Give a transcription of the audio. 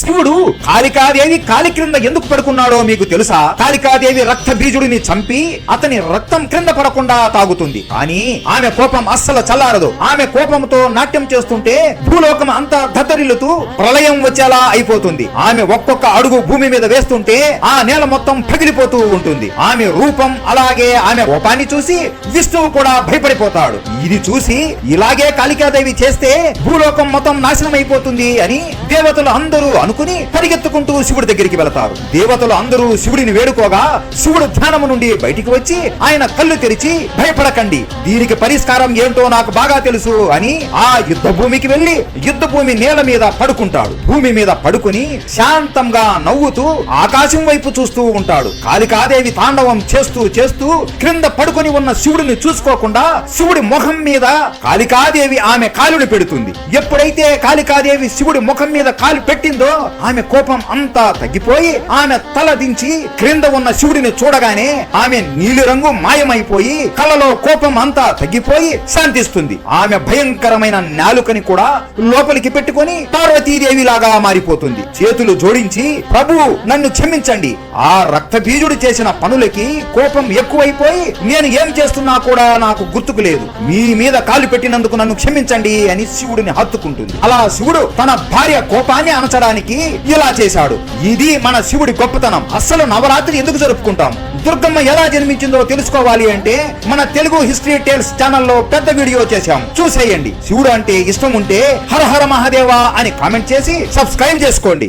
శివుడు కాళికాదేవి కాలి క్రింద ఎందుకు పడుకున్నాడో మీకు తెలుసా? కాళికాదేవి రక్త బీజుడిని చంపి అతని రక్తం క్రింద పడకుండా తాగుతుంది. కానీ ఆమె కోపం అస్సలు చల్లారదు. ఆమె కోపంతో నాట్యం చేస్తుంటే భూలోకం అంతా దద్దరిల్లుతూ ప్రళయం వచ్చేలా అయిపోతుంది. ఆమె ఒక్కొక్క అడుగు భూమి మీద వేస్తుంటే ఆ నేల మొత్తం పగిలిపోతూ ఉంటుంది. ఆమె రూపం అలాగే ఆమె కోపాన్ని చూసి విష్ణువు కూడా భయపడిపోతాడు. ఇది చూసి ఇలాగే కాళికాదేవి చేస్తే భూలోకం మొత్తం నాశనం అయిపోతుంది అని దేవతలు అందరూ అనుకుని పరిగెత్తుకుంటూ శివుడి దగ్గరికి వెళతారు. దేవతలు అందరూ శివుడిని వేడుకోగా శివుడు ధ్యానము నుండి బయటికి వచ్చి ఆయన కళ్ళు తెరిచి భయపడకండి, దీనికి పరిష్కారం ఏంటో నాకు బాగా తెలుసు అని ఆ యుద్ధ భూమికి వెళ్లి యుద్ధ భూమి నేల మీద పడుకుంటాడు. భూమి మీద పడుకుని శాంతంగా నవ్వుతూ ఆకాశం వైపు చూస్తూ ఉంటాడు. కాళికాదేవి తాండవం చేస్తూ చేస్తూ క్రింద పడుకొని ఉన్న శివుడిని చూసుకోకుండా శివుడి ముఖం మీద కాళికాదేవి ఆమె కాలుని పెడుతుంది. ఎప్పుడైతే కాళికాదేవి శివుడి ముఖం మీద కాలు పెట్టిందో ఆమె కోపం అంతా తగ్గిపోయి ఆమె తల దించి క్రింద ఉన్న శివుడిని చూడగానే ఆమె నీలి రంగు మాయమైపోయి కళ్ళలో కోపం అంతా తగ్గిపోయి శాంతిస్తుంది. ఆమె భయంకరమైన నాలుకని కూడా లోపలికి పెట్టుకొని పార్వతీదేవి లాగా మారిపోతుంది. చేతులు జోడించి ప్రభు నన్ను క్షమించండి, ఆ రక్త బీజుడు చేసిన పనులకి కోపం ఎక్కువైపోయి నేను ఏం చేస్తున్నా కూడా నాకు గుర్తుకు లేదు, మీ మీద కాలు పెట్టినందుకు నన్ను క్షమించండి అని శివుడిని హత్తుకుంటుంది. అలా శివుడు తన భార్య కోపాన్ని అనచడానికి ఇలా చేశాడు. ఇది మన శివుడి గొప్పతనం. అస్సలు నవరాత్రి ఎందుకు జరుపుకుంటాం, దుర్గమ్మ ఎలా జన్మించిందో తెలుసుకోవాలి అంటే మన తెలుగు హిస్టరీ టేల్స్ ఛానల్లో పెద్ద వీడియో చేశాం, చూసేయండి. శివుడు అంటే ఇష్టం ఉంటే హర హర మహాదేవా అని కామెంట్ చేసి సబ్స్క్రైబ్ చేసుకోండి.